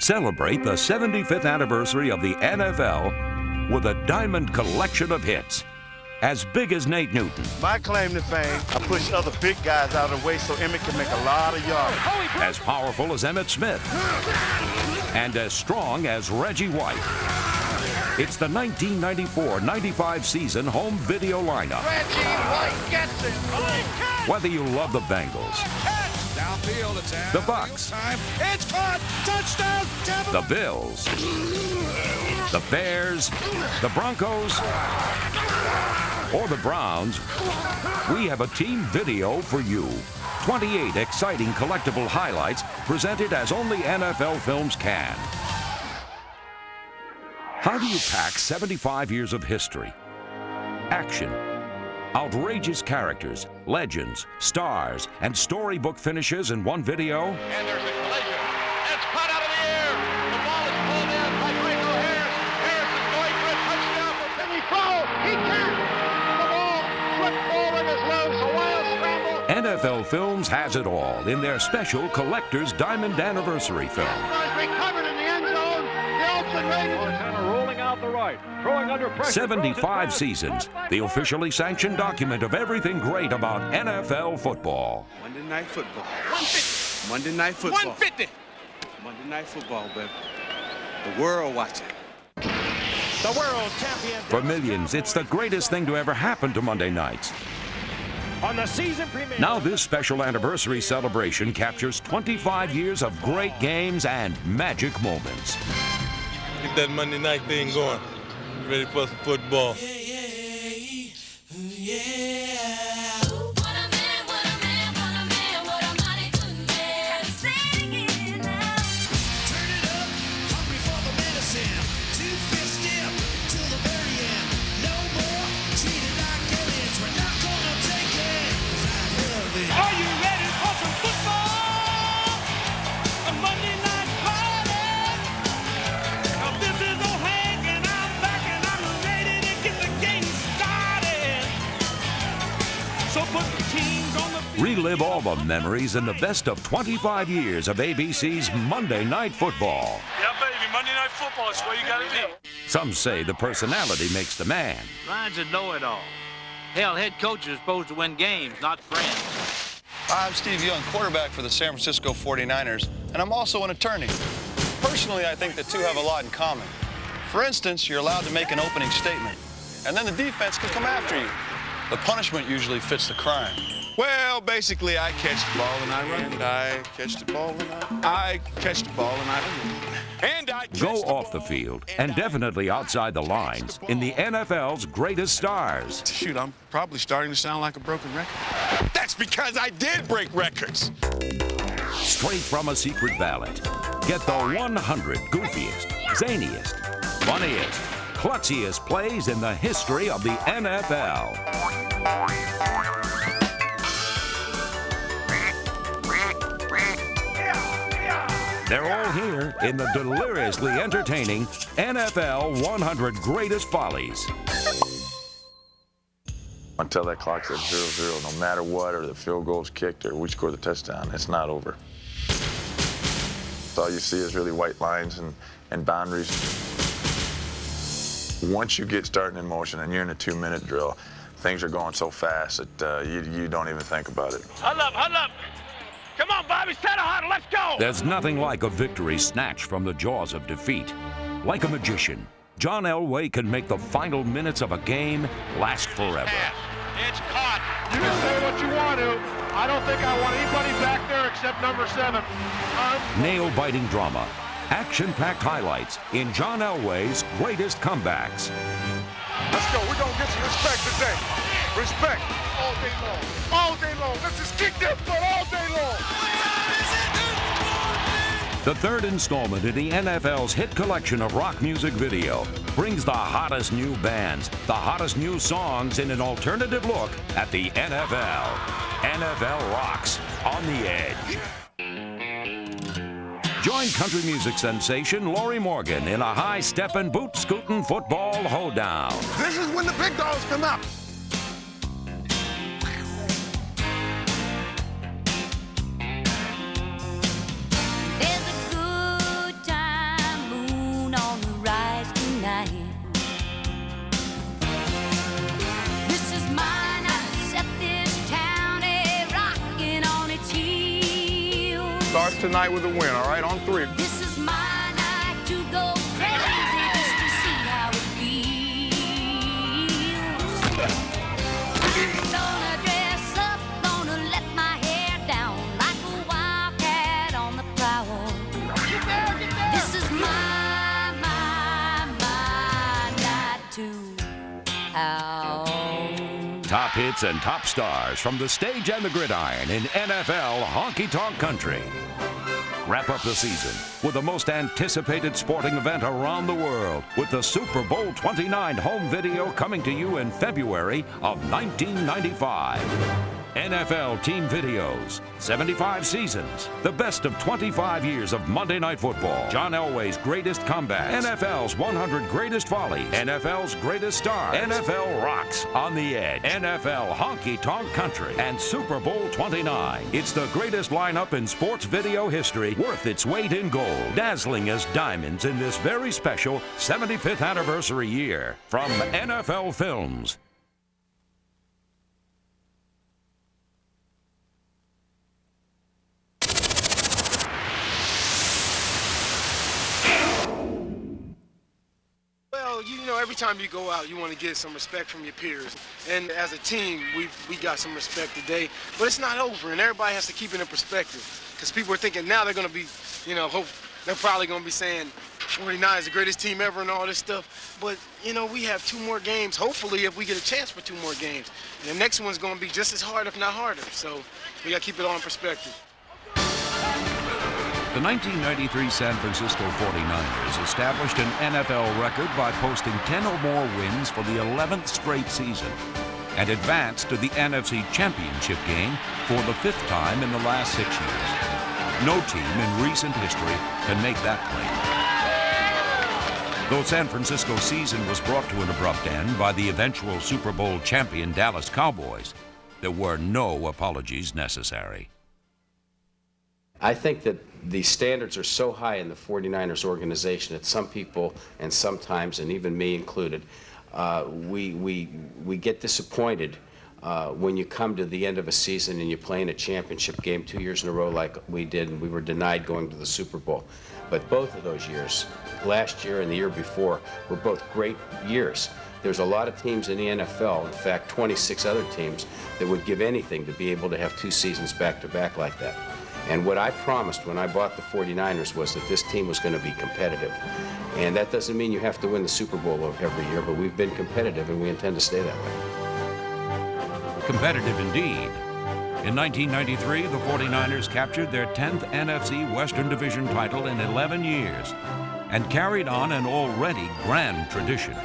Celebrate the 75th anniversary of the NFL with a diamond collection of hits. As big as Nate Newton. My claim to fame, I push other big guys out of the way so Emmett can make a lot of yards. As powerful as Emmitt Smith. And as strong as Reggie White. It's the 1994-95 season home video lineup. Reggie White gets it. Whether you love the Bengals, Downfield, it's out. the Bucks, It's caught. Touchdown. the Bills, the Bears, the Broncos, or the Browns, we have a team video for you. 28 exciting collectible highlights presented as only NFL films can. How do you pack 75 years of history, action, outrageous characters, legends, stars, and storybook finishes in one video? And there's a collision. It's caught out of the air. The ball is pulled in by Franco Harris. Harris is going for a touchdown. Can he throw? He can't. The ball flipped forward as loose. A wild scramble. NFL Films has it all in their special Collector's Diamond Anniversary film. Recovered in the end zone. The Oakland Raiders. Rolling out the right, throwing under pressure. 75 seasons, the officially sanctioned document of everything great about NFL football. Monday Night Football. 150. Monday Night Football. 150. Monday Night Football, baby. The world watching. The world champion. For millions, it's the greatest thing to ever happen to Monday nights. On the season premiere. Now this special anniversary celebration captures 25 years of great games and magic moments. Get that Monday night thing going. Ready for some football. Are you ready for some football? A Monday night party. Now this is O'Hank and I'm back and I'm ready to get the game started. So put the teams on the field. Relive all the memories in the best of 25 years of ABC's Monday Night Football. Yeah, baby, Monday night football is where you gotta be. Some say the personality makes the man. Ryan's a know-it-all. Hell, head coaches are supposed to win games, not friends. I'm Steve Young, quarterback for the San Francisco 49ers, and I'm also an attorney. Personally, I think the two have a lot in common. For instance, you're allowed to make an opening statement, and then the defense can come after you. The punishment usually fits the crime. Well, basically, I catch the ball and I run. And I catch the ball and I catch the ball and I run. And I catch Go the off the ball, field and definitely outside the lines in the NFL's greatest stars. Shoot, I'm probably starting to sound like a broken record. That's because I did break records. Straight from a secret ballot. Get the 100 goofiest, zaniest, funniest, klutziest plays in the history of the NFL. They're all here in the deliriously entertaining NFL 100 Greatest Follies. Until that clock's at 0-0, no matter what, or the field goal's kicked, or we score the touchdown, it's not over. So all you see is really white lines and boundaries. Once you get starting in motion and you're in a 2-minute drill, things are going so fast that you don't even think about it. Huddle up, huddle up. Come on, Bobby, set a huddle, let's go. There's nothing like a victory snatched from the jaws of defeat. Like a magician, John Elway can make the final minutes of a game last forever. It's caught. You can say what you want to. I don't think I want anybody back there except number 7. Nail-biting drama, action-packed highlights in John Elway's greatest comebacks. Let's go. We're going to get some respect today. Respect. All day long. All day long. Let's just kick that butt all day long. The third installment in the NFL's hit collection of rock music video brings the hottest new bands, the hottest new songs in an alternative look at the NFL. NFL rocks on the edge. Join country music sensation Lori Morgan in a high-steppin', boot-scootin' football hoedown. This is when the big dogs come out. There's a good time Starts tonight with a win, all right, on 3. This is my night to go crazy just to see how it feels. I'm gonna dress up, gonna let my hair down like a wildcat on the prowl. This is my night to howl. Top hits and top stars from the stage and the gridiron in NFL Honky Tonk Country. Wrap up the season with the most anticipated sporting event around the world with the Super Bowl 29 home video coming to you in February of 1995. NFL team videos, 75 seasons, the best of 25 years of Monday Night Football, John Elway's greatest comebacks, NFL's 100 greatest volleys, NFL's greatest stars, NFL rocks on the edge, NFL Honky Tonk Country, and Super Bowl 29. It's the greatest lineup in sports video history, worth its weight in gold, dazzling as diamonds in this very special 75th anniversary year. From NFL Films. You know, every time you go out, you want to get some respect from your peers. And as a team, we got some respect today. But it's not over, and everybody has to keep it in perspective. Because people are thinking now they're going to be, you know, they're probably going to be saying 49 is the greatest team ever and all this stuff. But, you know, we have 2 more games, hopefully, if we get a chance for 2 more games. And the next one's going to be just as hard, if not harder. So we got to keep it all in perspective. The 1993 San Francisco 49ers established an NFL record by posting 10 or more wins for the 11th straight season and advanced to the NFC Championship game for the 5th time in the last 6 years. No team in recent history can make that claim. Though San Francisco's season was brought to an abrupt end by the eventual Super Bowl champion Dallas Cowboys, there were no apologies necessary. I think that the standards are so high in the 49ers organization that some people, and sometimes, and even me included, we get disappointed when you come to the end of a season and you play in a championship game 2 years in a row like we did, and we were denied going to the Super Bowl. But both of those years, last year and the year before, were both great years. There's a lot of teams in the NFL, in fact 26 other teams, that would give anything to be able to have 2 seasons back-to-back like that. And what I promised when I bought the 49ers was that this team was going to be competitive. And that doesn't mean you have to win the Super Bowl every year, but we've been competitive and we intend to stay that way. Competitive indeed. In 1993, the 49ers captured their 10th NFC Western Division title in 11 years and carried on an already grand tradition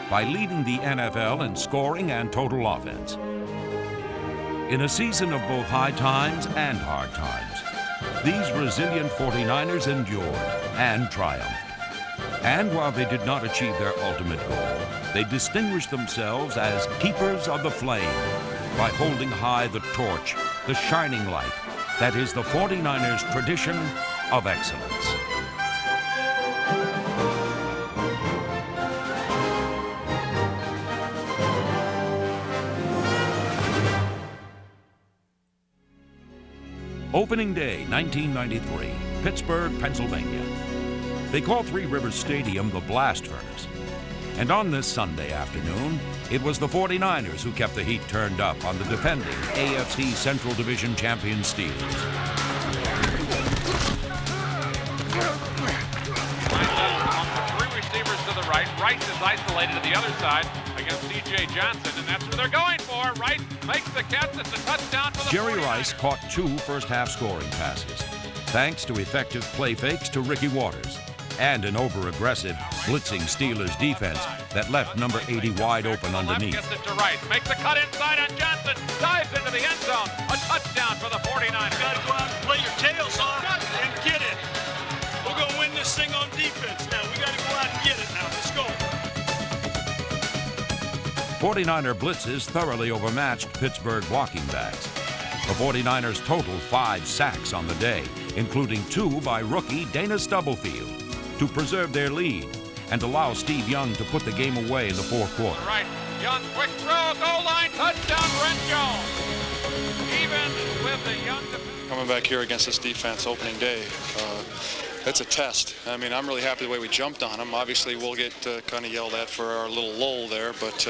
by leading the NFL in scoring and total offense. In a season of both high times and hard times, these resilient 49ers endured and triumphed. And while they did not achieve their ultimate goal, they distinguished themselves as keepers of the flame by holding high the torch, the shining light that is the 49ers' tradition of excellence. Opening day, 1993, Pittsburgh, Pennsylvania. They call Three Rivers Stadium the Blast Furnace. And on this Sunday afternoon, it was the 49ers who kept the heat turned up on the defending AFC Central Division champion Steelers. Three receivers to the right. Rice is isolated to the other side against C.J. Johnson, and that's what they're going for. Rice makes the catch. It's a touchdown for the 49ers. Jerry Rice caught 2 first-half scoring passes, thanks to effective play fakes to Ricky Waters and an over-aggressive, blitzing Steelers defense that left number 80 wide open underneath. Gets it to Rice. Makes the cut inside on Johnson. Dives into the end zone. A touchdown for the 49ers. Got to go out and play your tails off and get it. We're going to win this thing on defense now. We got to go out and get it now. Let's go. 49er blitzes thoroughly overmatched Pittsburgh walking backs. The 49ers totaled 5 sacks on the day, including 2 by rookie Dana Stubblefield, to preserve their lead and allow Steve Young to put the game away in the 4th quarter. Right, Young, quick throw, goal line, touchdown, Brent Jones. Even with the Young defense. coming back here against this defense opening day. It's a test. I mean, I'm really happy the way we jumped on them. Obviously, we'll get kind of yelled at for our little lull there, but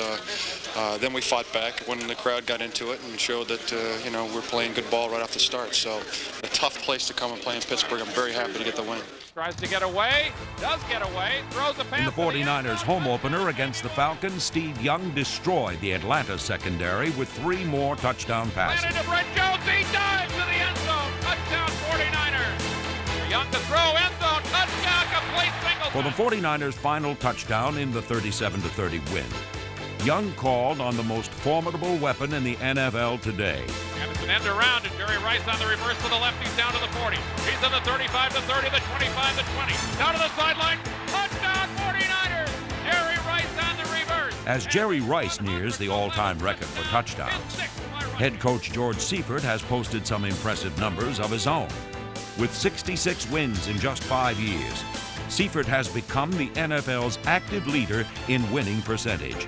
then we fought back when the crowd got into it and showed that, you know, we're playing good ball right off the start. So a tough place to come and play in Pittsburgh. I'm very happy to get the win. Tries to get away, does get away, throws a pass. In the 49ers' home opener against the Falcons, Steve Young destroyed the Atlanta secondary with 3 more touchdown passes. Into Brett Jones, he dives to the end zone. Touchdown 49ers. Young to throw, end zone, touchdown, complete single. For the 49ers' final touchdown in the 37-30 win, Young called on the most formidable weapon in the NFL today. And it's an end around, and Jerry Rice on the reverse to the left. He's down to the 40. He's in the 35-30, the 25-20. Down to the sideline. Touchdown 49ers. Jerry Rice on the reverse. As Jerry Rice nears the all-time record for touchdowns, head coach George Seifert has posted some impressive numbers of his own. With 66 wins in just 5 years, Seifert has become the NFL's active leader in winning percentage,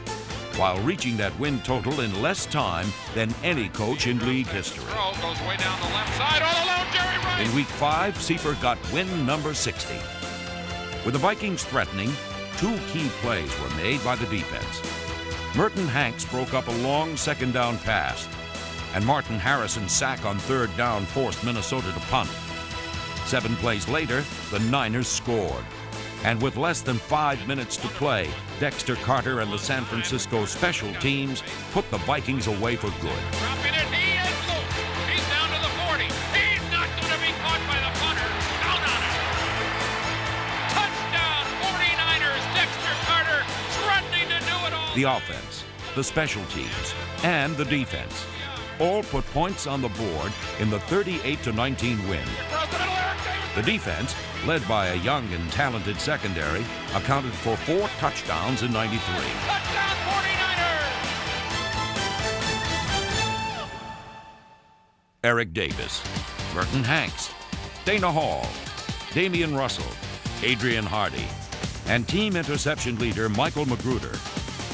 while reaching that win total in less time than any coach in league history. Throw goes way down the left side, all alone, Jerry Rice. In Week 5, Seifert got win number 60. With the Vikings threatening, 2 key plays were made by the defense. Merton Hanks broke up a long second-down pass, and Martin Harrison's sack on 3rd down forced Minnesota to punt. 7 plays later, the Niners scored. And with less than 5 minutes to play, Dexter Carter and the San Francisco special teams put the Vikings away for good. Dropping it, he is loose. He's down to the 40. He's not going to be caught by the punter. Down on it. Touchdown, 49ers. Dexter Carter threatening to do it all. The offense, the special teams, and the defense all put points on the board in the 38-19 win. The defense, led by a young and talented secondary, accounted for 4 touchdowns in 93. Touchdown 49ers! Eric Davis, Merton Hanks, Dana Hall, Damian Russell, Adrian Hardy, and team interception leader Michael Magruder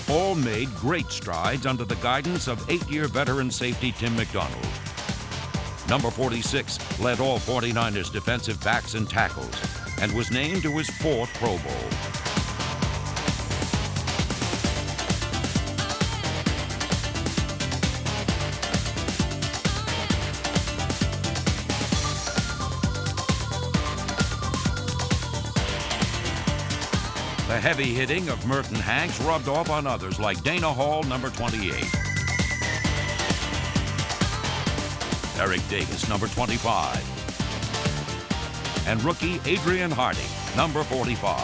all made great strides under the guidance of 8-year veteran safety Tim McDonald. Number 46 led all 49ers defensive backs and tackles and was named to his 4th Pro Bowl. The heavy hitting of Merton Hanks rubbed off on others like Dana Hall, number 28. Eric Davis, number 25. And rookie Adrian Hardy, number 45.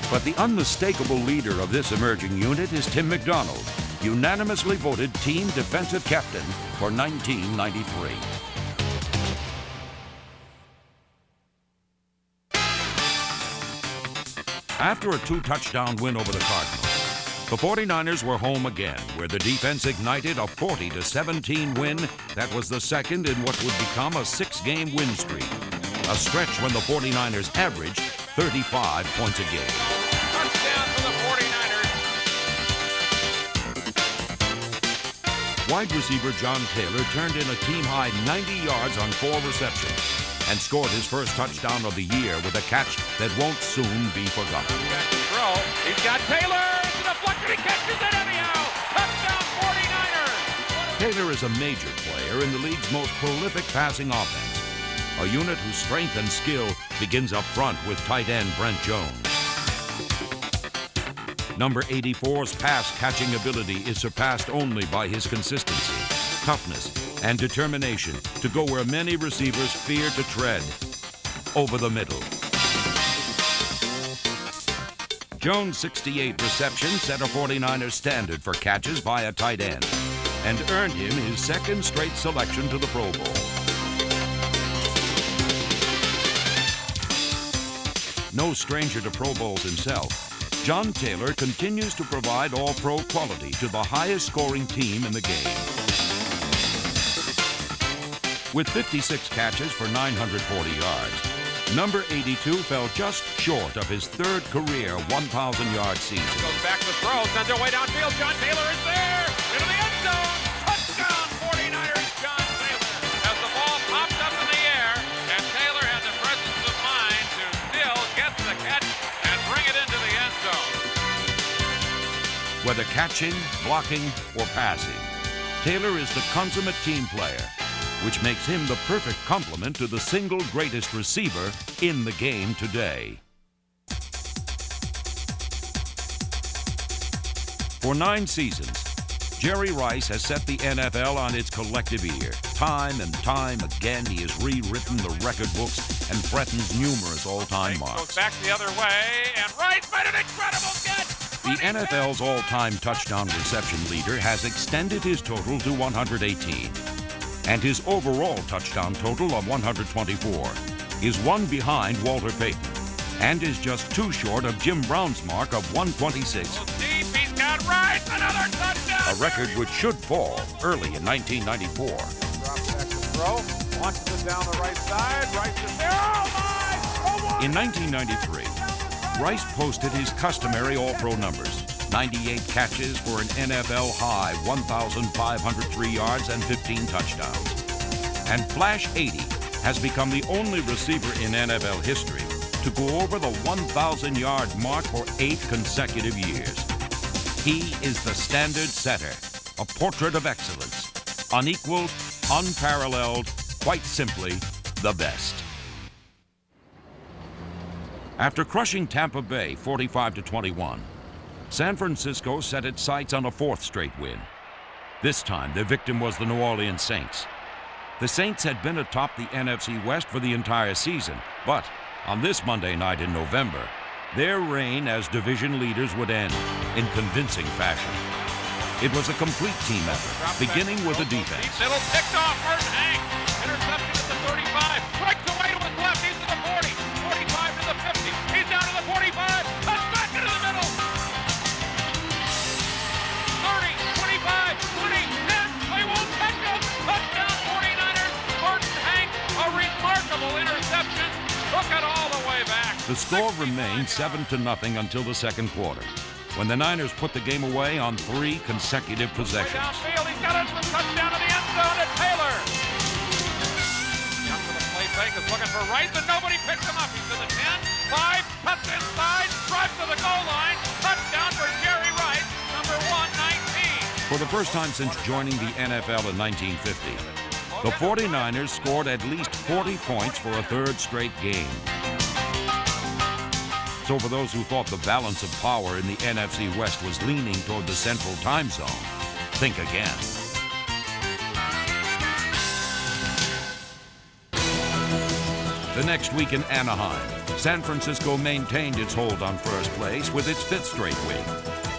But the unmistakable leader of this emerging unit is Tim McDonald, unanimously voted team defensive captain for 1993. After a 2-touchdown win over the Cardinals, the 49ers were home again, where the defense ignited a 40-17 win that was the second in what would become a 6-game win streak, a stretch when the 49ers averaged 35 points a game. Touchdown for the 49ers. Wide receiver John Taylor turned in a team-high 90 yards on 4 receptions and scored his first touchdown of the year with a catch that won't soon be forgotten. Back to throw. He's got Taylor. It's a deflection. He catches it anyhow. Touchdown 49ers. Taylor is a major player in the league's most prolific passing offense, a unit whose strength and skill begins up front with tight end Brent Jones. Number 84's pass-catching ability is surpassed only by his consistency, toughness, and determination to go where many receivers fear to tread, over the middle. Jones' 68 receptions set a 49ers standard for catches by a tight end and earned him his 2nd straight selection to the Pro Bowl. No stranger to Pro Bowls himself, John Taylor continues to provide all-pro quality to the highest-scoring team in the game. With 56 catches for 940 yards, number 82 fell just short of his 3rd career 1,000-yard season. Goes back to throw, sends it way downfield. John Taylor is there. Into the end zone. Touchdown 49ers. Whether catching, blocking, or passing, Taylor is the consummate team player, which makes him the perfect complement to the single greatest receiver in the game today. For 9 seasons, Jerry Rice has set the NFL on its collective ear. Time and time again, he has rewritten the record books and threatens numerous all-time marks. Goes back the other way, and Rice made an incredible catch! The NFL's all-time touchdown reception leader has extended his total to 118, and his overall touchdown total of 124 is one behind Walter Payton, and is just 2 short of Jim Brown's mark of 126. Deep, he's got Rice, another touchdown! A record which should fall early in 1994. Drops back to throw, launches it down the right side, Rice is there, oh my! In 1993, Rice posted his customary All-Pro numbers, 98 catches for an NFL high 1,503 yards and 15 touchdowns. And Flash 80 has become the only receiver in NFL history to go over the 1,000-yard mark for 8 consecutive years. He is the standard setter, a portrait of excellence, unequaled, unparalleled, quite simply the best. After crushing Tampa Bay 45-21, San Francisco set its sights on a 4th straight win. This time, their victim was the New Orleans Saints. The Saints had been atop the NFC West for the entire season, but on this Monday night in November, their reign as division leaders would end in convincing fashion. It was a complete team effort, beginning with the defense. Middle picked off first Hank. Interception at the 35. Breaks away to his left. He's to the 40. 45 to the 50. He's down to the 45. Cuts back into the middle. 30, 25, 20, 10. They won't catch him. Touchdown 49ers. Burton Hank. A remarkable interception. Took it all the way back. The score remained 7-0 until the second quarter, when the Niners put the game away on 3 consecutive possessions. Downfield, he's got it for touchdown to the end zone to Taylor. Young with a play fake is looking for Rice, and nobody picks him up. He's to the 10, 5, cuts inside, drives to the goal line. Touchdown for Jerry Rice, number 119. For the first time since joining the NFL in 1950, the 49ers scored at least 40 points for a 3rd straight game. So for those who thought the balance of power in the NFC West was leaning toward the Central Time Zone, think again. The next week in Anaheim, San Francisco maintained its hold on first place with its 5th straight win,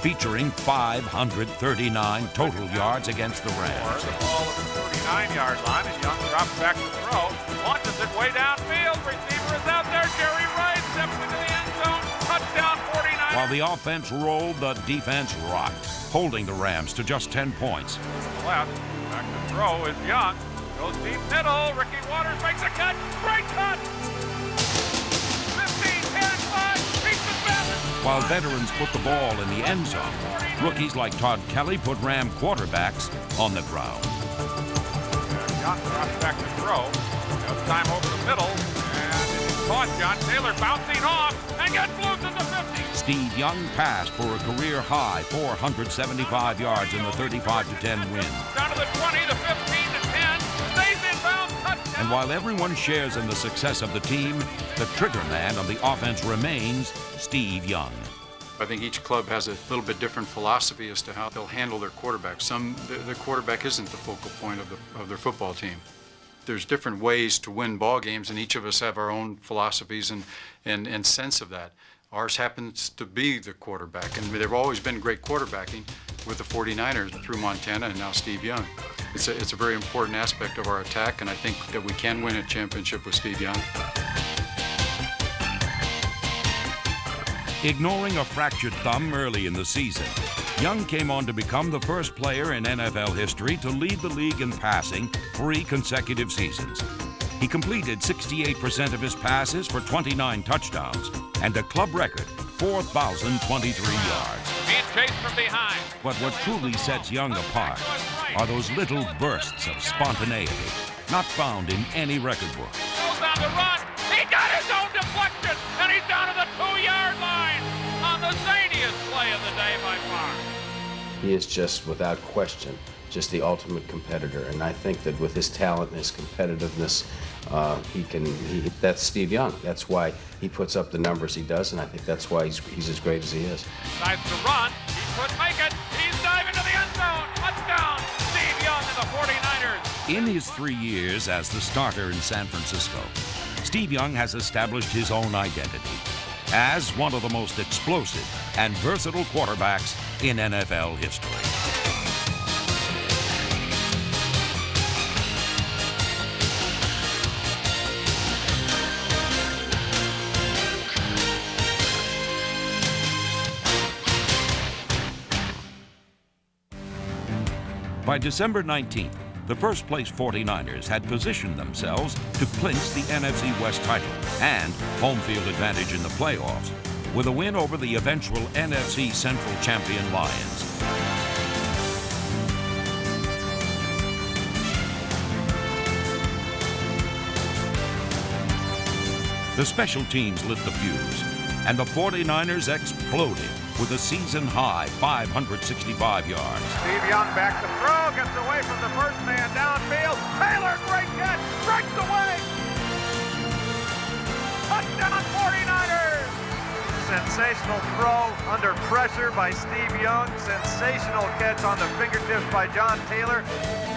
featuring 539 total yards against the Rams. The ball at the 39-yard line, and Young drops back to throw, launches it way downfield. Receiver is out there. Jerry Rice steps into the end zone. Touchdown 49. While the offense rolled, the defense rocked, holding the Rams to just 10 points. To the left, back to throw is Young. Goes deep middle. Ricky Waters makes a catch. Great cut. 15, 10, 5. Beats the basket. While veterans put the ball in the end zone, rookies like Todd Kelly put Ram quarterbacks on the ground. Young drops back to throw. Just time over the middle. And it's caught. John Taylor bouncing off and gets moved to the 50. Steve Young passed for a career-high 475 yards in the 35-10 win. Down to the 20, the 15, the 10. Stays inbound. Touchdown. And while everyone shares in the success of the team, the trigger man on the offense remains Steve Young. I think each club has a little bit different philosophy as to how they'll handle their quarterback. The quarterback isn't the focal point of their football team. There's different ways to win ball games, and each of us have our own philosophies and sense of that. Ours happens to be the quarterback, and there have always been great quarterbacking with the 49ers through Montana and now Steve Young. It's a very important aspect of our attack, and I think that we can win a championship with Steve Young. Ignoring a fractured thumb early in the season, Young came on to become the first player in NFL history to lead the league in passing 3 consecutive seasons. He completed 68% of his passes for 29 touchdowns and a club record 4,023 yards. Being chased from behind. But what truly sets Young apart are those little bursts of spontaneity not found in any record book. Goes on the run. He got his own deflection, and he's down to the 2-yard line on the zaniest play of the day by far. He is just, without question, just the ultimate competitor. And I think that with his talent and his competitiveness, that's Steve Young. That's why he puts up the numbers he does, and I think that's why he's as great as he is. Decides to run. He could make it. He's diving to the end zone. Touchdown, Steve Young and the 49ers. In his 3 years as the starter in San Francisco, Steve Young has established his own identity as one of the most explosive and versatile quarterbacks in NFL history. By December 19th, the first-place 49ers had positioned themselves to clinch the NFC West title and home field advantage in the playoffs with a win over the eventual NFC Central champion Lions. The special teams lit the fuse, and the 49ers exploded with a season-high 565 yards. Steve Young back to throw, gets away from the first man downfield. Taylor, great catch, breaks away. Touchdown 49ers! Sensational throw under pressure by Steve Young. Sensational catch on the fingertips by John Taylor.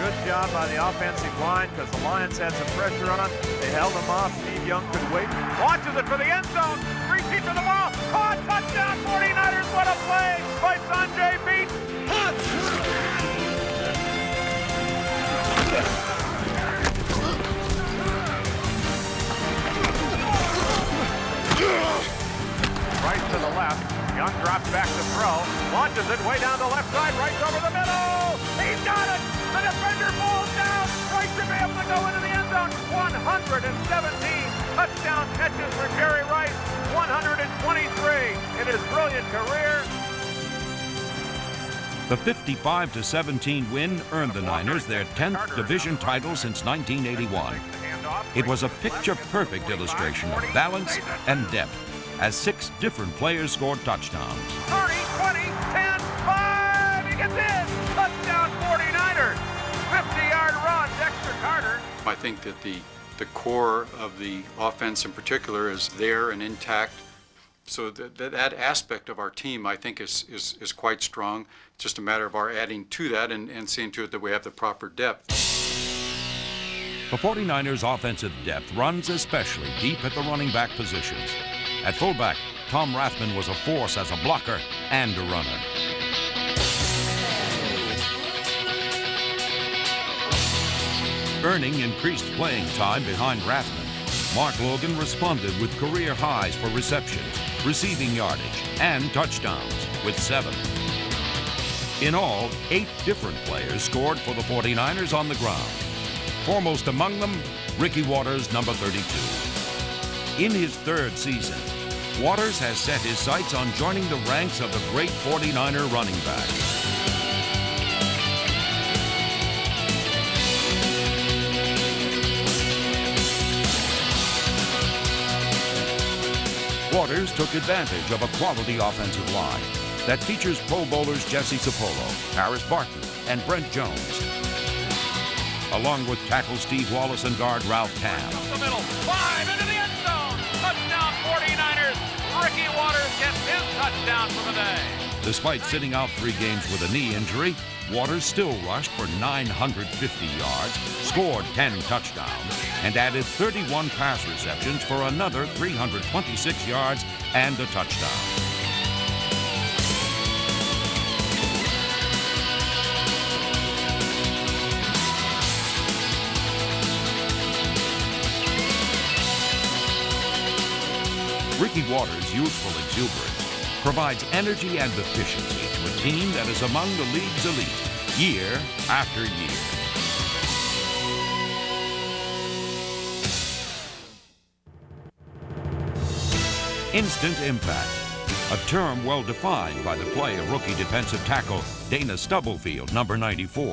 Good job by the offensive line because the Lions had some pressure on. They held them off. Steve Young could wait. Launches it for the end zone. 3 feet for the ball. Caught, touchdown 49ers. What a play by Sanjay Beat. Right to the left. Young drops back to throw. Launches it way down the left side. Right over the middle. He's got it. The defender falls down. Right to be able to go into the end zone. 117 touchdown catches for Jerry Rice. 123 in his brilliant career. The 55-17 win earned the Niners their 10th division title since 1981. It was a picture-perfect illustration of balance and depth as 6 different players scored touchdowns. 30, 20, 10, 5, he gets in! Touchdown 49ers! 50-yard run, Dexter Carter. I think that the core of the offense in particular is there and intact. So that aspect of our team, I think, is quite strong. It's just a matter of our adding to that and seeing to it that we have the proper depth. The 49ers' offensive depth runs especially deep at the running back positions. At fullback, Tom Rathman was a force as a blocker and a runner. Earning increased playing time behind Rathman, Mark Logan responded with career highs for receptions, receiving yardage, and touchdowns with 7. In all, 8 different players scored for the 49ers on the ground. Foremost among them, Ricky Watters, number 32. In his 3rd season, Watters has set his sights on joining the ranks of the great 49er running backs. Watters took advantage of a quality offensive line that features Pro Bowlers Jesse Sapolo, Harris Barton, and Brent Jones, along with tackle Steve Wallace and guard Ralph Tam. Up the middle, 5 into the end zone. Touchdown 49ers. Ricky Watters gets his touchdown for the day. Despite sitting out 3 games with a knee injury, Watters still rushed for 950 yards, scored 10 touchdowns, and added 31 pass receptions for another 326 yards and a touchdown. Ricky Watters' youthful exuberance provides energy and efficiency to a team that is among the league's elite year after year. Instant impact, a term well defined by the play of rookie defensive tackle Dana Stubblefield, number 94.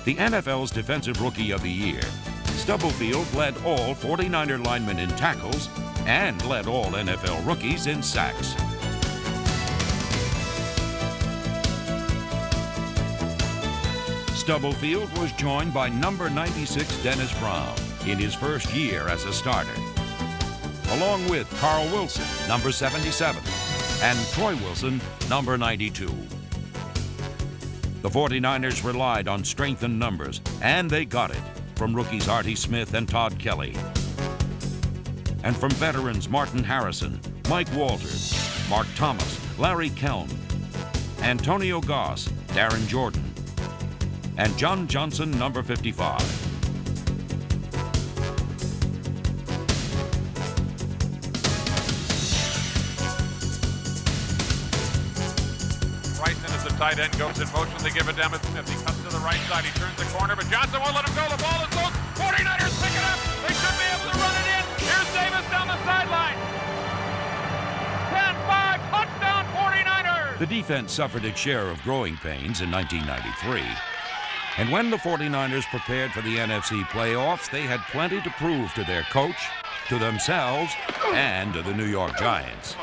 The NFL's Defensive Rookie of the Year, Stubblefield led all 49er linemen in tackles and led all NFL rookies in sacks. Stubblefield was joined by number 96 Dennis Brown in his first year as a starter, along with Carl Wilson, number 77, and Troy Wilson, number 92. The 49ers relied on strength in numbers, and they got it from rookies Artie Smith and Todd Kelly, and from veterans Martin Harrison, Mike Walters, Mark Thomas, Larry Kelm, Antonio Goss, Darren Jordan, and John Johnson, number 55. Tight end goes in motion. They give it to Emmett Smith. He cuts to the right side. He turns the corner, but Johnson won't let him go. The ball is loose. 49ers pick it up. They should be able to run it in. Here's Davis down the sideline. 10-5, touchdown 49ers. The defense suffered its share of growing pains in 1993. And when the 49ers prepared for the NFC playoffs, they had plenty to prove to their coach, to themselves, and to the New York Giants.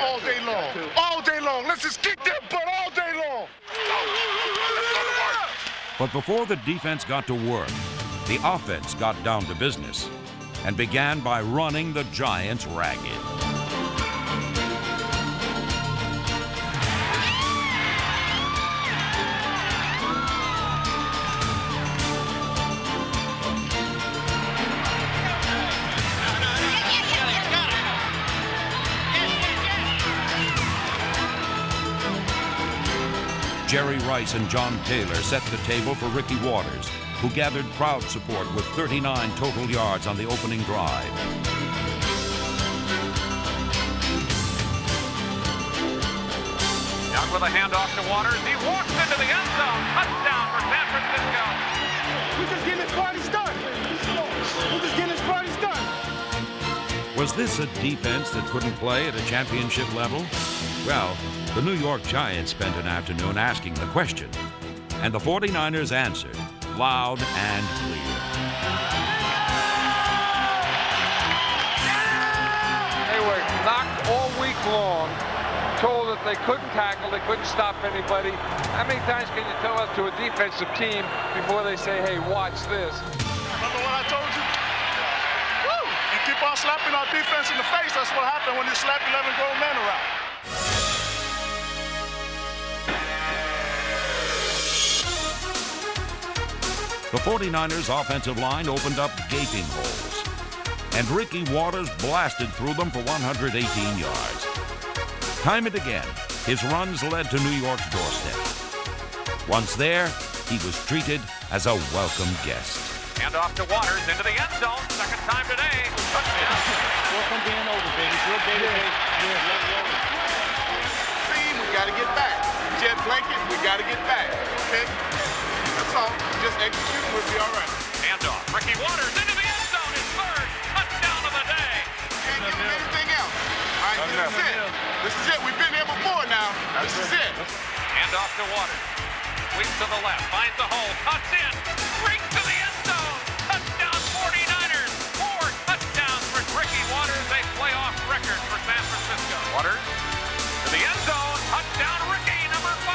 All day long. All day long. Let's just kick that butt all day long. Let's go to work. But before the defense got to work, the offense got down to business and began by running the Giants ragged. Jerry Rice and John Taylor set the table for Ricky Waters, who gathered crowd support with 39 total yards on the opening drive. Young with a handoff to Waters. He walks into the end zone. Touchdown for San Francisco. We're just getting this party started. We're just getting this party started. Was this a defense that couldn't play at a championship level? Well, the New York Giants spent an afternoon asking the question, and the 49ers answered loud and clear. They were knocked all week long, told that they couldn't tackle, they couldn't stop anybody. How many times can you tell us to a defensive team before they say, hey, watch this? Remember what I told you? Woo! You keep on slapping our defense in the face, that's what happened when you slap 11 grown men around. The 49ers' offensive line opened up gaping holes, and Ricky Waters blasted through them for 118 yards. Time and again, his runs led to New York's doorstep. Once there, he was treated as a welcome guest. Hand off to Waters into the end zone. Second time today. Touchdown. Work on being over, baby. It's your day today. Team, we got to get back. Jet blanket, we got to get back. Okay? That's all. Just execute, we'll be all right. Hand off. Ricky Waters into the end zone. His third touchdown of the day. Can't give him anything else. All right, this is it. This is it. We've been here before now. This is it. Hand off to Waters. Sweeps to the left. Finds the hole. Cuts in. Straight to the end zone. Touchdown 49ers. 4 touchdowns for Ricky Waters. A playoff record for San Francisco. Waters to the end zone. Touchdown Ricky, number 5.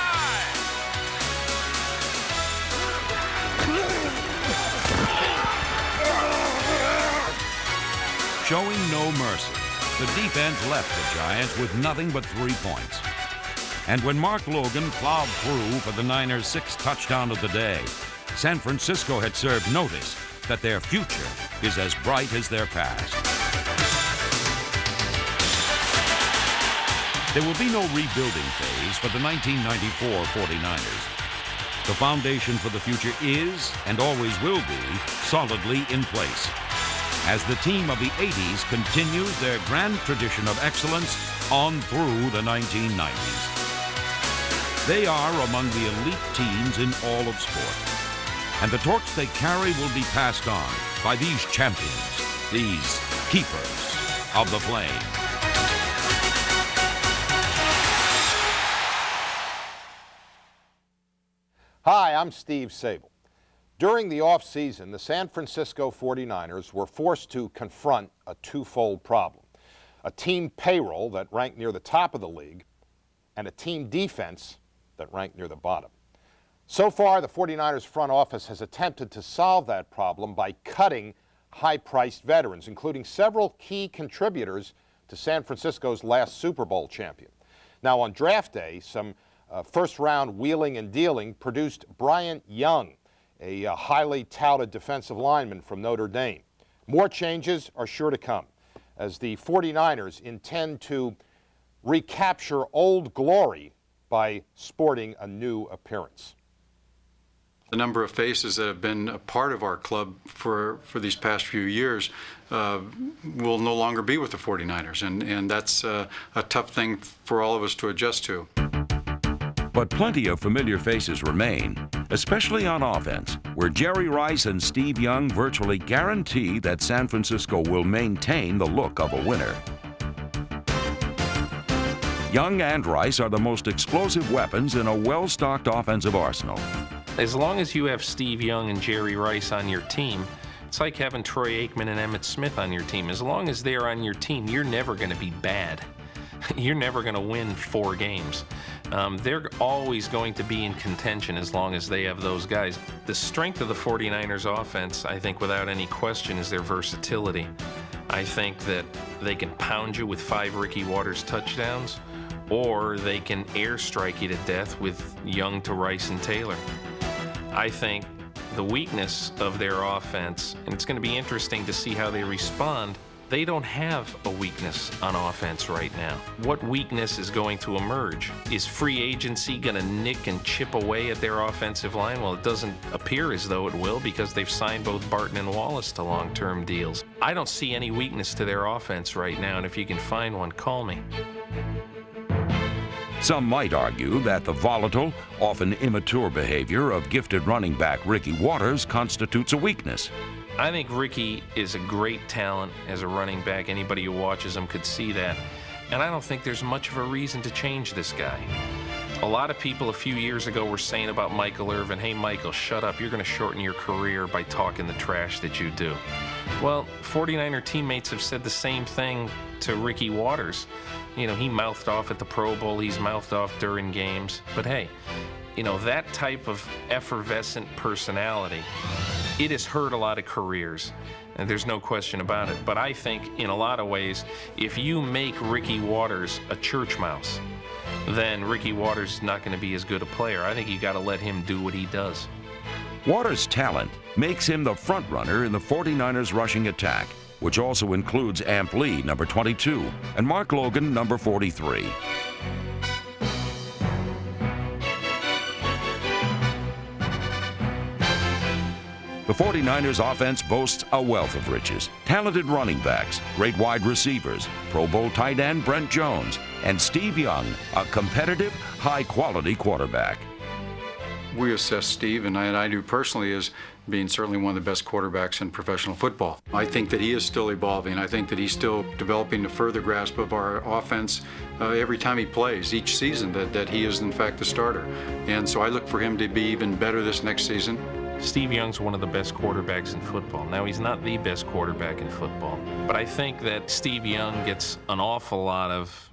Showing no mercy, the defense left the Giants with nothing but 3 points. And when Mark Logan plowed through for the Niners' 6th touchdown of the day, San Francisco had served notice that their future is as bright as their past. There will be no rebuilding phase for the 1994 49ers. The foundation for the future is, and always will be, solidly in place, as the team of the 80s continues their grand tradition of excellence on through the 1990s. They are among the elite teams in all of sport, and the torch they carry will be passed on by these champions, these keepers of the flame. Hi, I'm Steve Sable. During the offseason, the San Francisco 49ers were forced to confront a twofold problem: a team payroll that ranked near the top of the league and a team defense that ranked near the bottom. So far, the 49ers front office has attempted to solve that problem by cutting high-priced veterans, including several key contributors to San Francisco's last Super Bowl champion. Now, on draft day, some first-round wheeling and dealing produced Bryant Young, a highly touted defensive lineman from Notre Dame. More changes are sure to come, as the 49ers intend to recapture old glory by sporting a new appearance. The number of faces that have been a part of our club for these past few years will no longer be with the 49ers, and that's a tough thing for all of us to adjust to. But plenty of familiar faces remain, especially on offense, where Jerry Rice and Steve Young virtually guarantee that San Francisco will maintain the look of a winner. Young and Rice are the most explosive weapons in a well-stocked offensive arsenal. As long as you have Steve Young and Jerry Rice on your team, it's like having Troy Aikman and Emmitt Smith on your team. As long as they're on your team, you're never going to be bad. You're never going to win 4 games. They're always going to be in contention as long as they have those guys. The strength of the 49ers offense, I think without any question, is their versatility. I think that they can pound you with 5 Ricky Watters touchdowns, or they can airstrike you to death with Young to Rice and Taylor. I think the weakness of their offense, and it's going to be interesting to see how they respond, they don't have a weakness on offense right now. What weakness is going to emerge? Is free agency going to nick and chip away at their offensive line? Well, it doesn't appear as though it will, because they've signed both Barton and Wallace to long-term deals. I don't see any weakness to their offense right now, and if you can find one, call me. Some might argue that the volatile, often immature behavior of gifted running back Ricky Watters constitutes a weakness. I think Ricky is a great talent as a running back. Anybody who watches him could see that. And I don't think there's much of a reason to change this guy. A lot of people a few years ago were saying about Michael Irvin, hey, Michael, shut up. You're going to shorten your career by talking the trash that you do. Well, 49er teammates have said the same thing to Ricky Watters. You know, he mouthed off at the Pro Bowl. He's mouthed off during games. But hey, you know, that type of effervescent personality, it has hurt a lot of careers. And there's no question about it. But I think in a lot of ways, if you make Ricky Watters a church mouse, then Ricky Watters is not going to be as good a player. I think you got to let him do what he does. Watters' talent makes him the front runner in the 49ers rushing attack, which also includes Amp Lee, number 22, and Mark Logan, number 43. The 49ers offense boasts a wealth of riches. Talented running backs, great wide receivers, Pro Bowl tight end Brent Jones, and Steve Young, a competitive, high-quality quarterback. We assess Steve, and I do personally, as being certainly one of the best quarterbacks in professional football. I think that he is still evolving. I think that he's still developing a further grasp of our offense every time he plays, each season, that he is in fact the starter. And so I look for him to be even better this next season. Steve Young's one of the best quarterbacks in football. Now, he's not the best quarterback in football, but I think that Steve Young gets an awful lot of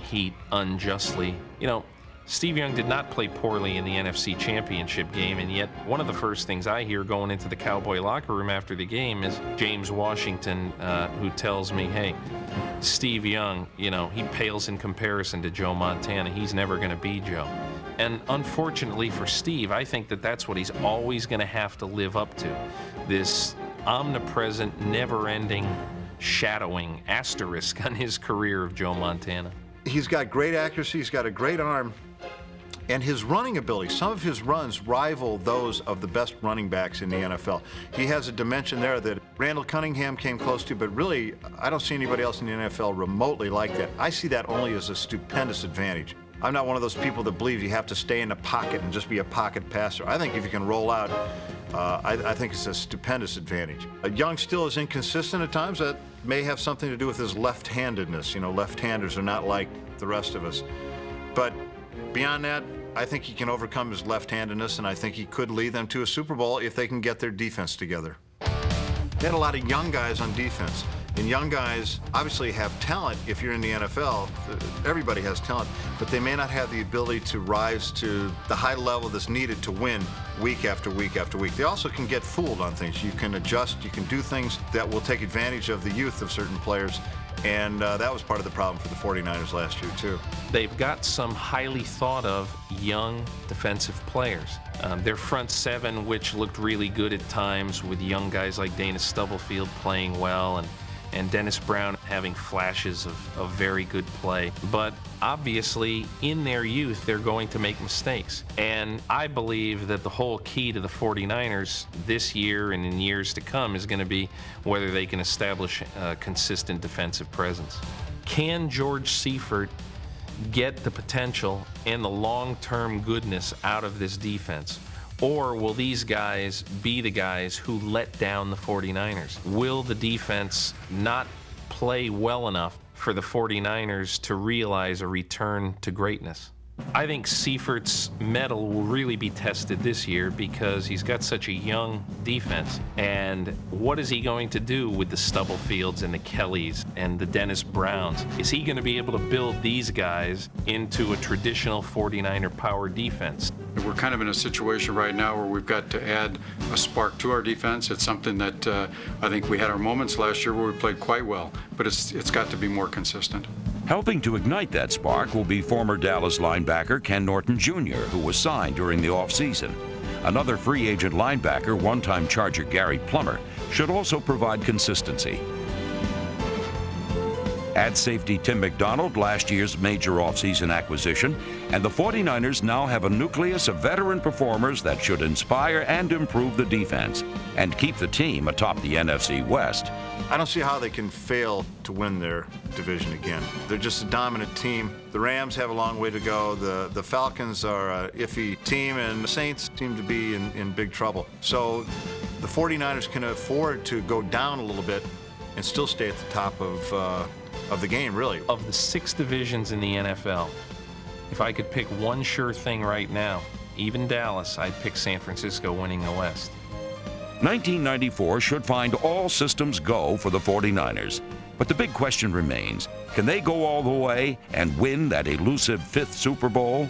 heat unjustly. You know, Steve Young did not play poorly in the NFC Championship game, and yet one of the first things I hear going into the Cowboy locker room after the game is James Washington, who tells me, hey, Steve Young, you know, he pales in comparison to Joe Montana. He's never going to be Joe. And unfortunately for Steve, I think that that's what he's always going to have to live up to, this omnipresent, never-ending shadowing asterisk on his career of Joe Montana. He's got great accuracy, he's got a great arm, and his running ability, some of his runs rival those of the best running backs in the NFL. He has a dimension there that Randall Cunningham came close to, but really, I don't see anybody else in the NFL remotely like that. I see that only as a stupendous advantage. I'm not one of those people that believes you have to stay in the pocket and just be a pocket passer. I think if you can roll out, I think it's a stupendous advantage. Young still is inconsistent at times. That may have something to do with his left-handedness. You know, left-handers are not like the rest of us. But beyond that, I think he can overcome his left-handedness, and I think he could lead them to a Super Bowl if they can get their defense together. They had a lot of young guys on defense, And young guys obviously have talent. If you're in the NFL, everybody has talent, but they may not have the ability to rise to the high level that's needed to win week after week after week. They also can get fooled on things. You can adjust, you can do things that will take advantage of the youth of certain players. And that was part of the problem for the 49ers last year, too. They've got some highly thought of young defensive players. Their front seven, which looked really good at times with young guys like Dana Stubblefield playing well and Dennis Brown having flashes of very good play. But obviously, in their youth, they're going to make mistakes. And I believe that the whole key to the 49ers this year and in years to come is going to be whether they can establish a consistent defensive presence. Can George Seifert get the potential and the long-term goodness out of this defense? Or will these guys be the guys who let down the 49ers? Will the defense not play well enough for the 49ers to realize a return to greatness? I think Seifert's mettle will really be tested this year because he's got such a young defense. And what is he going to do with the Stubblefields and the Kellys and the Dennis Browns? Is he going to be able to build these guys into a traditional 49er power defense? We're kind of in a situation right now where we've got to add a spark to our defense. It's something that I think we had our moments last year where we played quite well, but it's got to be more consistent. Helping to ignite that spark will be former Dallas linebacker Ken Norton Jr., who was signed during the offseason. Another free agent linebacker, one-time Charger Gary Plummer, should also provide consistency. Add safety Tim McDonald, last year's major offseason acquisition, and the 49ers now have a nucleus of veteran performers that should inspire and improve the defense and keep the team atop the NFC West. I don't see how they can fail to win their division again. They're just a dominant team. The Rams have a long way to go. The Falcons are an iffy team, and the Saints seem to be in big trouble. So the 49ers can afford to go down a little bit and still stay at the top of the game, really. Of the 6 divisions in the NFL, if I could pick one sure thing right now, even Dallas, I'd pick San Francisco winning the West. 1994 should find all systems go for the 49ers. But the big question remains, can they go all the way and win that elusive 5th Super Bowl?